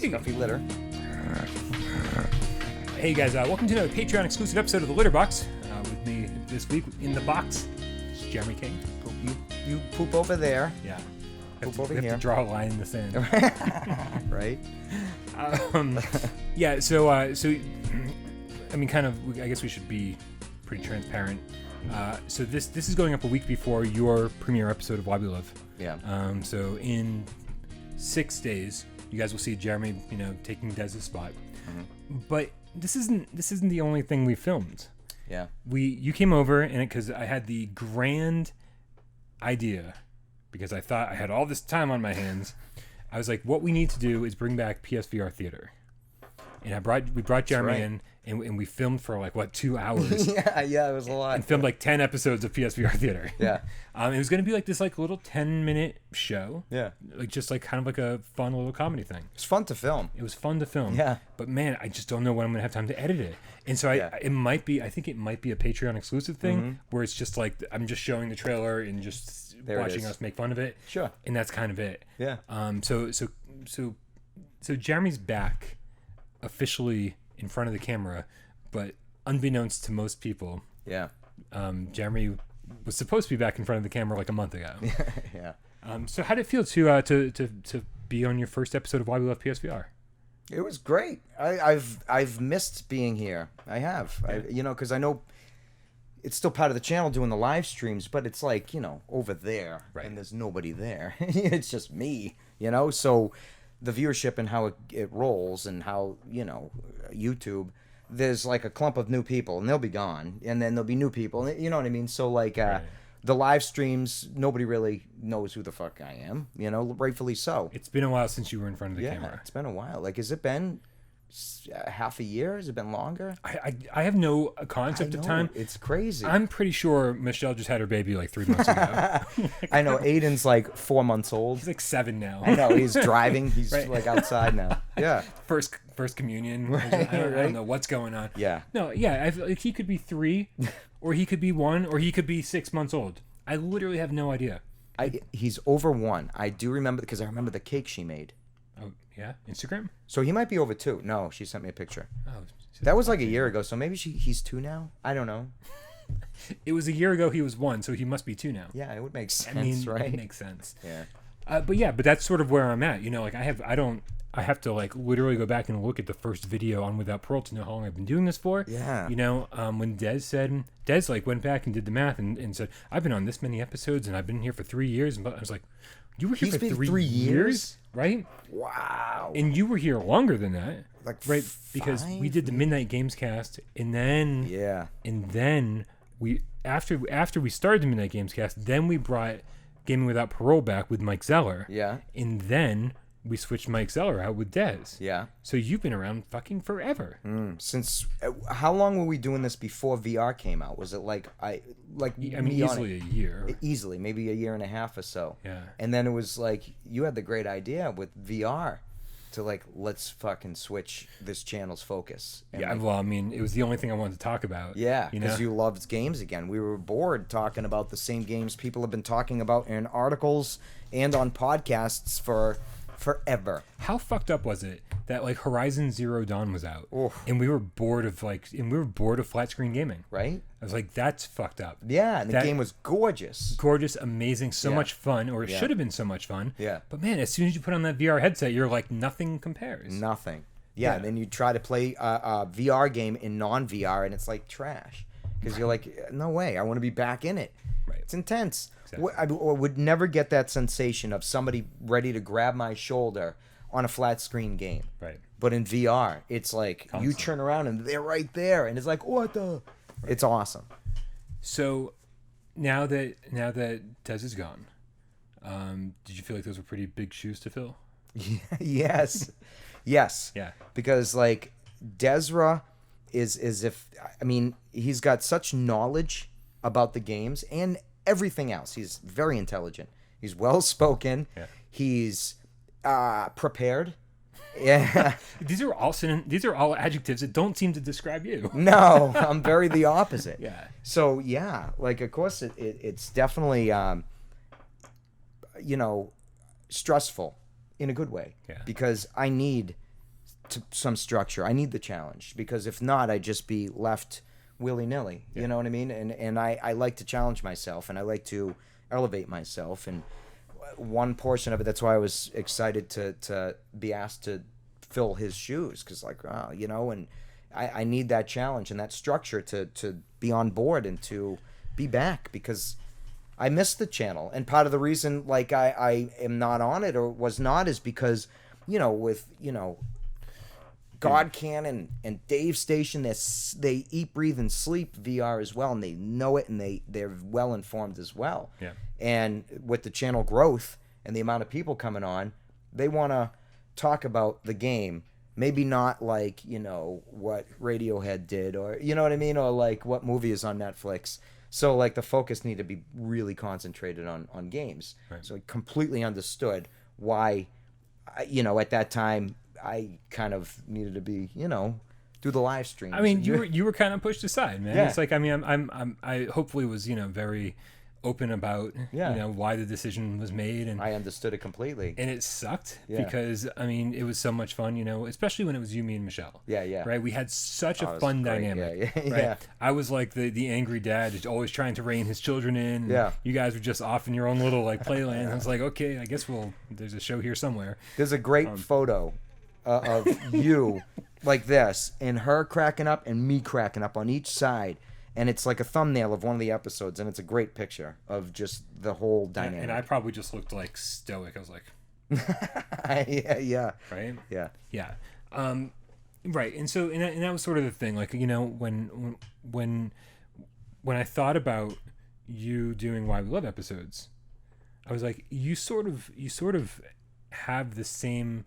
Stuffy litter. Hey guys, welcome to another Patreon exclusive episode of The Litter Box. With me this week in the box is Jeremy King. You poop over there. Yeah. Poop over we here. have to draw a line in the sand. Right? Yeah, so I mean, I guess we should be pretty transparent. So this is going up a week before your premiere episode of Why We Live. Yeah. So in 6 days, you guys will see Jeremy, taking Dez's spot. Mm-hmm. But this isn't the only thing we filmed. Yeah. You came over and because I had the grand idea, because I thought I had all this time on my hands. I was like, what we need to do is bring back PSVR theater. And we brought Jeremy in, and we filmed for 2 hours. yeah, it was a lot. And filmed 10 episodes of PSVR theater. Yeah. It was going to be this little 10-minute show. Yeah. Kind of like a fun little comedy thing. It's fun to film. It was fun to film. Yeah. But man, I just don't know when I'm going to have time to edit it. And so I think it might be a Patreon exclusive thing where it's just I'm just showing the trailer and just watching us make fun of it. Sure. And that's kind of it. Yeah. So Jeremy's back officially in front of the camera, but unbeknownst to most people, Jeremy was supposed to be back in front of the camera a month ago. Yeah. So how did it feel to be on your first episode of Why We Love PSVR? It was great. I've missed being here. I have. Yeah. Because I know it's still part of the channel doing the live streams, but it's over there, and there's nobody there. It's just me, So the viewership and how it rolls and how YouTube, there's a clump of new people and they'll be gone, and then there'll be new people. You know what I mean? So the live streams, nobody really knows who the fuck I am. Rightfully so. It's been a while since you were in front of the camera. Yeah, it's been a while. Has it been half a year? Has it been longer? I have no concept of time. It's crazy. I'm pretty sure Michelle just had her baby 3 months ago. I know. Aiden's 4 months old. He's 7 now. I know. He's driving. He's outside now. Yeah. First communion. Right, I don't know what's going on. Yeah. No. Yeah. He could be 3, or he could be 1, or he could be 6 months old. I literally have no idea. He's over 1. I do remember because I remember the cake she made. Oh yeah, Instagram. So he might be over 2. No, she sent me a picture. Oh, that was a year ago. So maybe he's 2 now. I don't know. It was a year ago. He was 1, so he must be 2 now. Yeah, it would make sense, right? It makes sense. Yeah. But that's sort of where I'm at. I have to literally go back and look at the first video on Without Parole to know how long I've been doing this for. Yeah. When Dez went back and did the math and said, I've been on this many episodes and I've been here for 3 years. And I was like, you were here for 3 years? Right? Wow. And you were here longer than that. Right? Because we did the Midnight Games cast, and then we after we started the Midnight Games cast, then we brought Gaming Without Parole back with Mike Zeller. Yeah. And then we switched Mike Zeller out with Dez. Yeah. So you've been around fucking forever. Since how long were we doing this before VR came out? Was it easily a year. Easily, maybe a year and a half or so. Yeah. And then it was you had the great idea with VR to let's fucking switch this channel's focus. And it was the only thing I wanted to talk about. Yeah, because you loved games again. We were bored talking about the same games people have been talking about in articles and on podcasts for forever. How fucked up was it that Horizon Zero Dawn was out, and we were bored of flat screen gaming? Right. I was like, that's fucked up. Yeah, and the game was gorgeous, amazing, so much fun, or it should have been so much fun. Yeah. But man, as soon as you put on that VR headset, you're like, nothing compares. Nothing. Yeah, and then you try to play a VR game in non-VR, and it's like trash because you're like, no way, I want to be back in it. Right. It's intense. Exactly. I would never get that sensation of somebody ready to grab my shoulder on a flat screen game. Right. But in VR, it's Constant. you turn around and they're right there, and it's what the? Right. It's awesome. So now that Dez is gone, did you feel like those were pretty big shoes to fill? Yes. Yeah. Because Dezra is he's got such knowledge about the games and everything else. He's very intelligent. He's well spoken. Yeah. He's prepared. Yeah. These are all adjectives that don't seem to describe you. No, I'm very the opposite. Yeah. So yeah, of course it's definitely stressful in a good way. Yeah. Because I need to some structure. I need the challenge, because if not, I'd just be left willy-nilly. You know what I mean? And I like to challenge myself, and I like to elevate myself. And one portion of it, that's why I was excited to be asked to fill his shoes, because and I need that challenge and that structure to be on board and to be back, because I missed the channel. And part of the reason I am not on it, or was not, is because with God Can and Dave Station, they eat, breathe, and sleep VR as well, and they know it, and they're well informed as well. Yeah. And with the channel growth and the amount of people coming on, they want to talk about the game. Maybe not what Radiohead did, or you know what I mean, or what movie is on Netflix. So the focus needed to be really concentrated on games. Right. So I completely understood why, at that time I kind of needed to be, do the live streams. I mean, you were kind of pushed aside, man. Yeah. It's I hopefully was very open about why the decision was made, and I understood it completely. And it sucked because it was so much fun, especially when it was you, me, and Michelle. Yeah. Right, we had such a fun dynamic. Yeah. Right? I was like the angry dad, just always trying to rein his children in. Yeah. You guys were just off in your own little playland. I was like, okay, I guess there's a show here somewhere. There's a great photo of you like this, and her cracking up and me cracking up on each side. And it's like a thumbnail of one of the episodes, and it's a great picture of just the whole dynamic. And I probably just looked stoic. I was like, yeah. Right? Yeah. Yeah. Right. And so, and that was sort of the thing, when I thought about you doing Why We Love episodes, I was like, you sort of have the same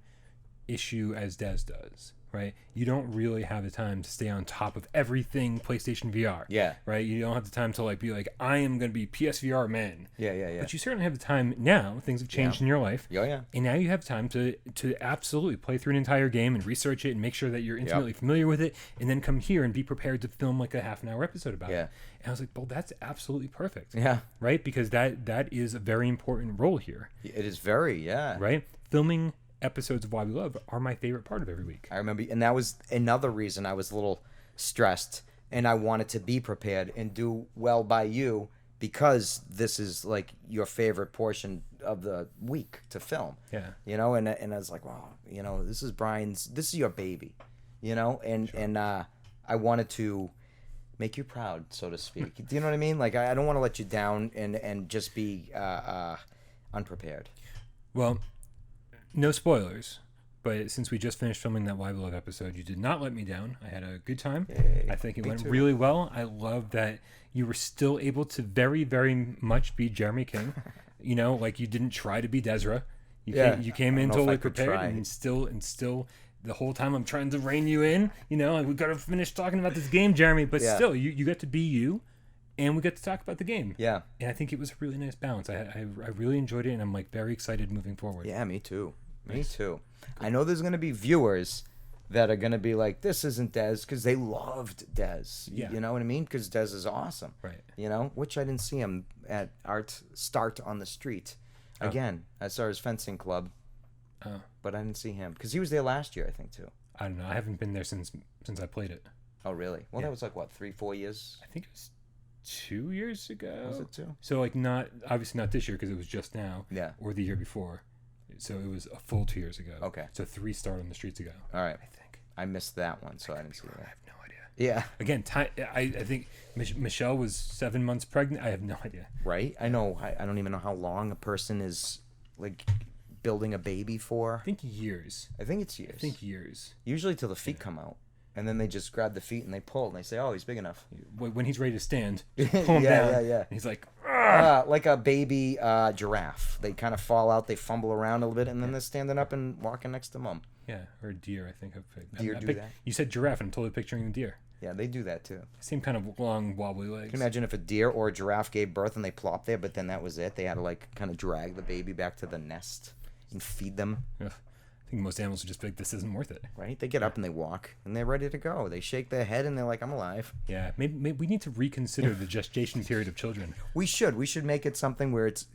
issue as Des does. Right, you don't really have the time to stay on top of everything PlayStation VR. Yeah. Right, you don't have the time to be like, I am going to be PSVR man. Yeah. But you certainly have the time now. Things have changed in your life. Yeah. And now you have time to absolutely play through an entire game and research it and make sure that you're intimately familiar with it, and then come here and be prepared to film a half-an-hour episode about it. And I was like, well, that's absolutely perfect. Yeah. Right, because that is a very important role here. It is very, Right, filming episodes of Why We Love are my favorite part of every week. I remember, and that was another reason I was a little stressed, and I wanted to be prepared and do well by you, because this is your favorite portion of the week to film. Yeah. And I was like, wow, this is your baby, and I wanted to make you proud, so to speak. Do you know what I mean? I don't want to let you down and just be unprepared. Well, no spoilers, but since we just finished filming that Why We Love episode, you did not let me down. I had a good time. Yay. I think it went too. really well. I love that you were still able to very, very much be Jeremy King. You didn't try to be Desra. You came in totally prepared, and still the whole time I'm trying to rein you in. We've got to finish talking about this game, Jeremy. But still, you got to be you. And we got to talk about the game. Yeah. And I think it was a really nice balance. I really enjoyed it, and I'm very excited moving forward. Yeah, me too. Me too. I know there's going to be viewers that are going to be like, this isn't Des, because they loved Des. Yeah. You know what I mean? Because Des is awesome. Right. Which I didn't see him at Art Start on the Street. Again, I saw his fencing club, but I didn't see him. Because he was there last year, I think, too. I don't know. I haven't been there since I played it. Oh, really? Well, that was 3-4 years? I think it was 2 years ago. Was it 2? So not obviously not this year, because it was just now. Yeah. Or the year before. So it was a full 2 years ago. Okay. So 3 Start on the Streets ago. All right. I think. I missed that one, so I didn't see that. I have no idea. Yeah. Again, I think Michelle was 7 months pregnant. I have no idea. Right? I know. I don't even know how long a person is building a baby for. I think years. I think it's years. Usually till the feet come out. And then they just grab the feet and they pull and they say, oh, he's big enough. When he's ready to stand, just pull him down. Yeah. And he's like, like a baby giraffe. They kind of fall out, they fumble around a little bit, and then they're standing up and walking next to mom. Yeah, or a deer, I think. Deer do that? You said giraffe, and I'm totally picturing a deer. Yeah, they do that too. Same kind of long, wobbly legs. Can you imagine if a deer or a giraffe gave birth and they plopped there, but then that was it? They had to kind of drag the baby back to the nest and feed them. Ugh. I think most animals would just be like, this isn't worth it. Right? They get up and they walk, and they're ready to go. They shake their head, and they're like, I'm alive. Yeah, maybe we need to reconsider the gestation period of children. We should. We should make it something where it's,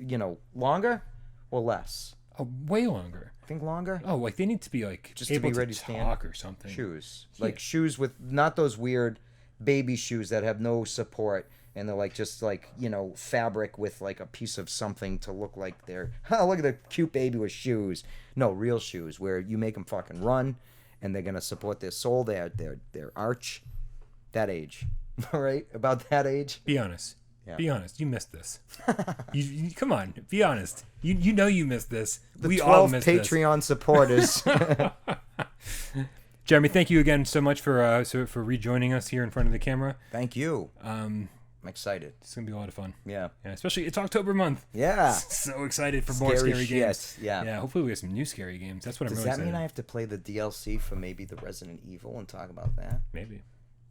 longer or less. Way longer. acting longer. Oh, like they need to be like Just able to be ready to talk stand. or something. Shoes, like shoes with not those weird baby shoes that have no support, and they're like just like fabric with like a piece of something to look like they're look at the cute baby with shoes. No, real shoes where you make them fucking run, and they're gonna support their sole, their arch. That age, all right, about that age. Be honest. Yeah. Be honest. You missed this. you come on. Be honest. You know you missed this. The we 12 all missed Patreon supporters. Jeremy, thank you again so much for rejoining us here in front of the camera. Thank you. I'm excited. It's gonna be a lot of fun. Yeah. Especially it's October month. Yeah. So excited for more scary games. Yeah. Yeah. Hopefully we have some new scary games. That's what I'm really excited. Does that mean I have to play the DLC for maybe the Resident Evil and talk about that? Maybe.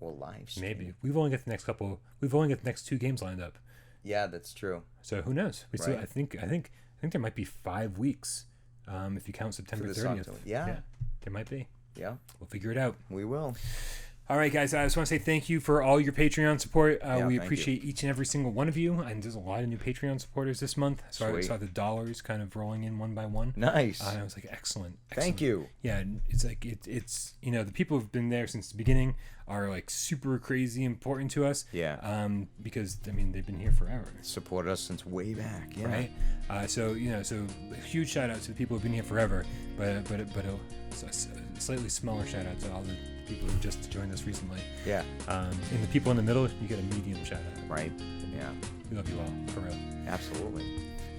Or live stream? Maybe. We've only got the next 2 games lined up. Yeah, that's true. So who knows? We still, Right. I think there might be 5 weeks, if you count September 30th. Yeah. There might be. Yeah. We'll figure it out. We will. All right, guys. I just want to say thank you for all your Patreon support. We thank appreciate each and every single one of you. And there's a lot of new Patreon supporters this month. So I saw the dollars kind of rolling in one by one. Nice. I was like, excellent. Thank you. Yeah, it's like it's the people who've been there since the beginning are like super crazy important to us. Yeah. Because they've been here forever. Supported us since way back. Yeah. Right. So a huge shout out to the people who've been here forever, but a slightly smaller shout out to all the people who just joined us recently. Yeah. And the people in the middle, you get a medium shout out. Right. Yeah. We love you all, for real. Absolutely.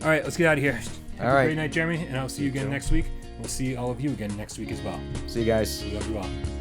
All right, let's get out of here. Have a great night, Jeremy, and I'll see you again next week. We'll see all of you again next week as well. See you guys. We love you all.